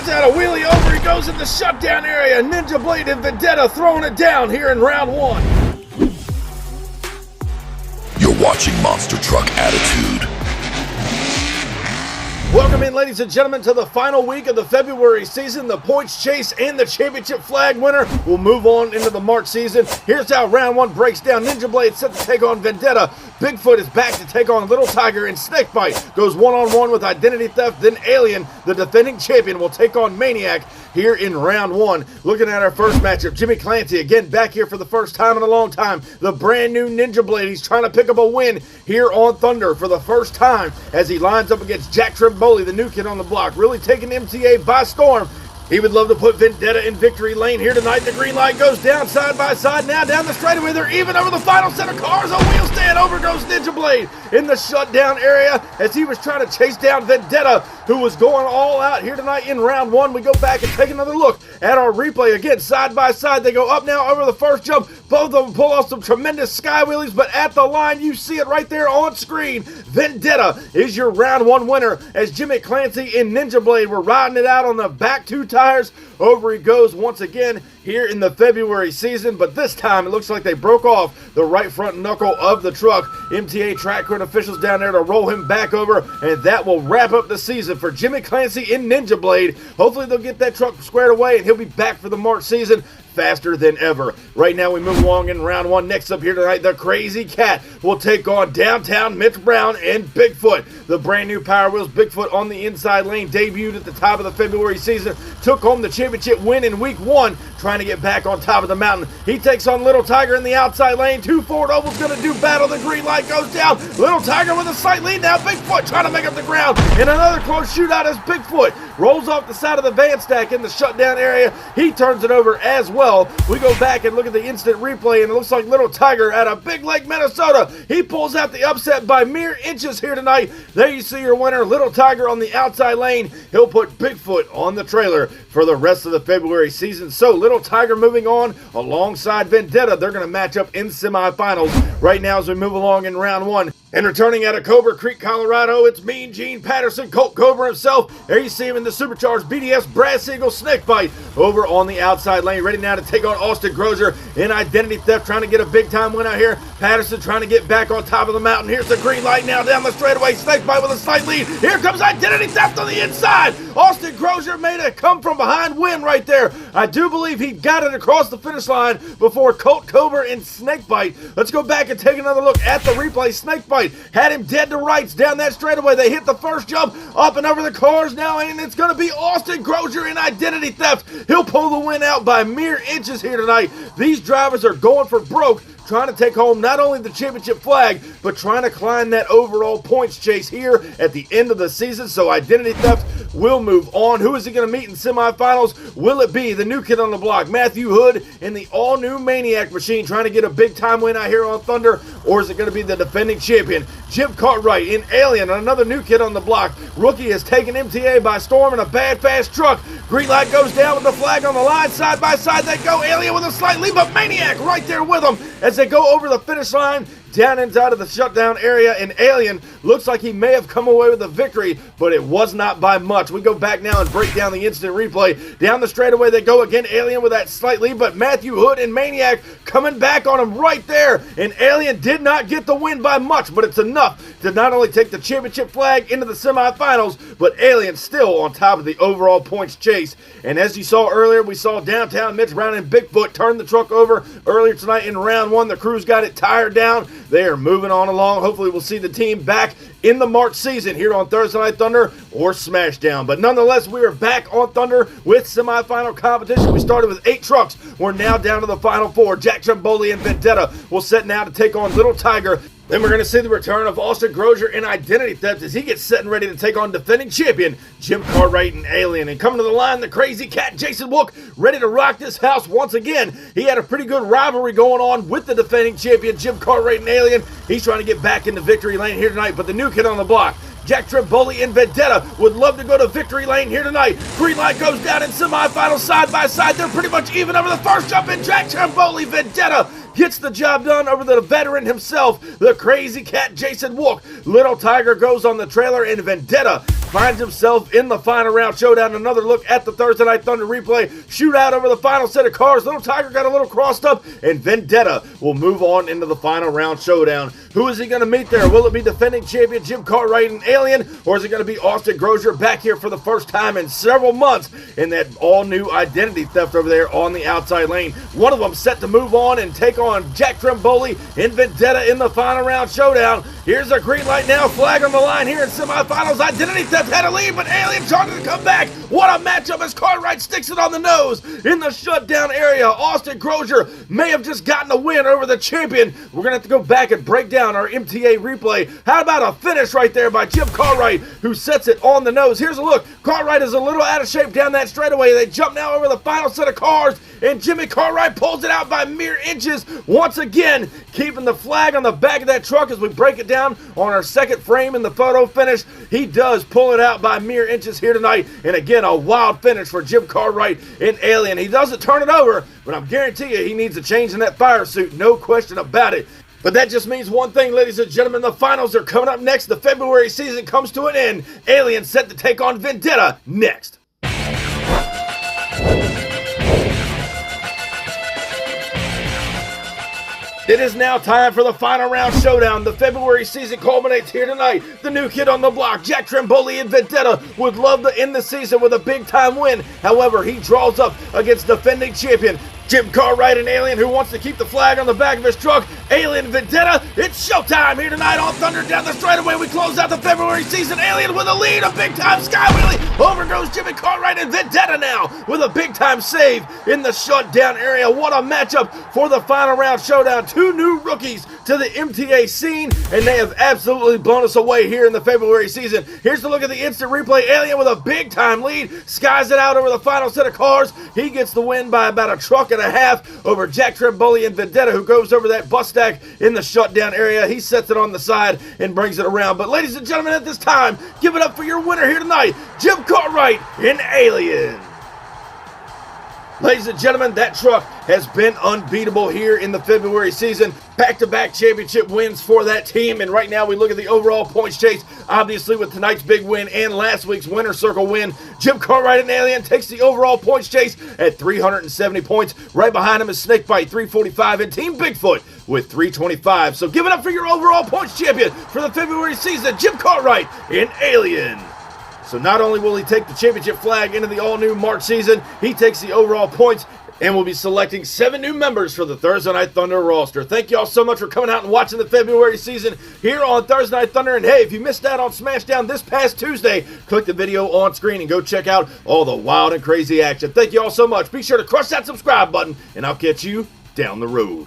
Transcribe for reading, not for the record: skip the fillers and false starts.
tries out a wheelie over, he goes in the shutdown area. Ninja Blade and Vendetta throwing it down here in round one. You're watching Monster Truck Attitude. Welcome in, ladies and gentlemen, to the final week of the February season. The points chase and the championship flag winner will move on into the March season. Here's how round one breaks down. Ninja Blade set to take on Vendetta. Bigfoot is back to take on Little Tiger, and Snakebite goes one-on-one with Identity Theft. Then Alien, the defending champion, will take on Maniac here in round one. Looking at our first matchup, 𝐬𝐿, again back here for the first time in a long time. The brand new Ninja Blade, he's trying to pick up a win here on Thunder for the first time as he lines up against Jack Trimboli, the new kid on the block, really taking MTA by storm. He would love to put Vendetta in victory lane here tonight. The green light goes down side by side. Now down the straightaway. They're even over the final set of cars. A wheel stand. Over goes Ninja Blade in the shutdown area as he was trying to chase down Vendetta, who was going all out here tonight in round one. We go back and take another look at our replay. Again, side by side. They go up now over the first jump. Both of them pull off some tremendous sky wheelies, but at the line, you see it right there on screen. Vendetta is your round one winner as 𝐬𝐿 and Ninja Blade were riding it out on the back two tires. Over he goes once again here in the February season, but this time it looks like they broke off the right front knuckle of the truck. MTA track crew and officials down there to roll him back over, and that will wrap up the season for 𝐬𝐿 and Ninja Blade. Hopefully they'll get that truck squared away and he'll be back for the March season faster than ever. Right now we move along in round one. Next up here tonight, the 𝐾𝐨𝐧'𝐿 will take on downtown Mitch Brown and Bigfoot. The brand new Power Wheels Bigfoot on the inside lane debuted at the top of the February season, took home the championship win in week one, trying to get back on top of the mountain. He takes on Little Tiger in the outside lane. Two Ford Ovals gonna do battle. The green light goes down. Little Tiger with a slight lead now. Bigfoot trying to make up the ground in another close shootout as Bigfoot rolls off the side of the van stack in the shutdown area. He turns it over as well. We go back and look at the instant replay, and it looks like Little Tiger out of Big Lake, Minnesota. He pulls out the upset by mere inches here tonight. There you see your winner, Little Tiger on the outside lane. He'll put Bigfoot on the trailer for the rest of the February season. So Little Tiger moving on alongside Vendetta. They're going to match up in semifinals right now as we move along in round one. And returning out of Cobra Creek, Colorado, it's Mean Gene Patterson, Colt Cobra himself. There you see him in the supercharged BDS Brass Eagle Snakebite over on the outside lane. Ready now to take on Austin Grozier in Identity Theft, trying to get a big time win out here. Patterson trying to get back on top of the mountain. Here's the green light now down the straightaway. Snakebite with a slight lead. Here comes Identity Theft on the inside. Austin Grozier made a come from behind win right there. I do believe he got it across the finish line before Colt Cobra and Snakebite. Let's go back and take another look at the replay. Snakebite had him dead to rights down that straightaway. They hit the first jump up and over the cars now, and it's going to be Austin Grozier in Identity Theft. He'll pull the win out by mere inches here tonight. These drivers are going for broke, trying to take home not only the championship flag, but trying to climb that overall points chase here at the end of the season. So Identity Theft will move on. Who is he going to meet in semifinals? Will it be the new kid on the block, Matthew Hood, in the all-new Maniac machine, trying to get a big-time win out here on Thunder? Or is it going to be the defending champion, Jim Cartwright in Alien, another new kid on the block? Rookie has taken MTA by storm in a bad, fast truck. Green light goes down with the flag on the line. Side by side they go. Alien with a slight lead, but Maniac right there with them as they go over the finish line down inside of the shutdown area, and Alien looks like he may have come away with a victory, but it was not by much. We go back now and break down the instant replay. Down the straightaway they go again. Alien with that slight lead, but Matthew Hood and Maniac coming back on him right there, and Alien did not get the win by much, but it's enough to not only take the championship flag into the semifinals, but Alien still on top of the overall points chase. And as you saw earlier, we saw downtown Mitch Brown and Bigfoot turn the truck over earlier tonight in round one. The crew's got it tired down. They are moving on along. Hopefully we'll see the team back in the March season here on Thursday Night Thunder or Smashdown. But nonetheless, we are back on Thunder with semifinal competition. We started with 8 trucks. We're now down to the final 4. Jack Trimboli and Vendetta will set now to take on Little Tiger. Then we're going to see the return of Austin Grozier in Identity Theft as he gets set and ready to take on defending champion Jim Cartwright and Alien. And coming to the line, the crazy cat Jason Wook, ready to rock this house once again. He had a pretty good rivalry going on with the defending champion Jim Cartwright and Alien. He's trying to get back into victory lane here tonight, but the new kid on the block, Jack Trimboli and Vendetta, would love to go to victory lane here tonight. Green light goes down in semifinals side by side. They're pretty much even over the first jump, and Jack Trimboli, Vendetta gets the job done over the veteran himself, the crazy cat Jason Wook. Little Tiger goes on the trailer, and Vendetta finds himself in the final round showdown. Another look at the Thursday Night Thunder replay. Shootout over the final set of cars. Little Tiger got a little crossed up, and Vendetta will move on into the final round showdown. Who is he going to meet there? Will it be defending champion Jim Cartwright and Alien, or is it going to be Austin Grozier back here for the first time in several months in that all-new identity theft over there on the outside lane? One of them set to move on and take on Jack Trimboli and Vendetta in the final round showdown. Here's a green light now, flag on the line here in semifinals. Identity theft had a lead, but Alien trying to come back. What a matchup as Cartwright sticks it on the nose in the shutdown area. Austin Grozier may have just gotten a win over the champion. We're going to have to go back and break down our MTA replay. How about a finish right there by Jim Cartwright, who sets it on the nose? Here's a look. Cartwright is a little out of shape down that straightaway. They jump now over the final set of cars, and Jimmy Cartwright pulls it out by mere inches once again, keeping the flag on the back of that truck as we break it down on our second frame in the photo finish. He does pull it out by mere inches here tonight, and again, a wild finish for Jim Cartwright and Alien. He doesn't turn it over, but I'm guaranteeing you he needs a change in that fire suit, no question about it. But that just means one thing, ladies and gentlemen. The finals are coming up next. The February season comes to an end. Alien set to take on Vendetta next. It is now time for the final round showdown. The February season culminates here tonight. The new kid on the block, Jack Trimboli and Vendetta, would love to end the season with a big-time win. However, he draws up against defending champion Jim Cartwright and Alien, who wants to keep the flag on the back of his truck. Alien, Vendetta, it's showtime here tonight on Thunder down the straightaway. We close out the February season. Alien with a lead, a big-time sky wheelie. Over goes Jimmy Cartwright, and Vendetta now with a big-time save in the shutdown area. What a matchup for the final round showdown. Two new rookies to the MTA scene, and they have absolutely blown us away here in the February season. Here's the look at the instant replay. Alien with a big-time lead, skies it out over the final set of cars. He gets the win by about a truck and a half over Jack Trimboli and Vendetta, who goes over that bus stack in the shutdown area. He sets it on the side and brings it around. But ladies and gentlemen, at this time, give it up for your winner here tonight, Jim Cartwright and Alien. Ladies and gentlemen, that truck has been unbeatable here in the February season. Back-to-back championship wins for that team, and right now we look at the overall points chase. Obviously, with tonight's big win and last week's winner's circle win, Jim Cartwright and Alien takes the overall points chase at 370 points. Right behind him is Snakebite, 345, and Team Bigfoot with 325. So give it up for your overall points champion for the February season, Jim Cartwright and Alien. So not only will he take the championship flag into the all-new March season, he takes the overall points and will be selecting 7 new members for the Thursday Night Thunder roster. Thank you all so much for coming out and watching the February season here on Thursday Night Thunder. And hey, if you missed out on Smashdown this past Tuesday, click the video on screen and go check out all the wild and crazy action. Thank you all so much. Be sure to crush that subscribe button, and I'll catch you down the road.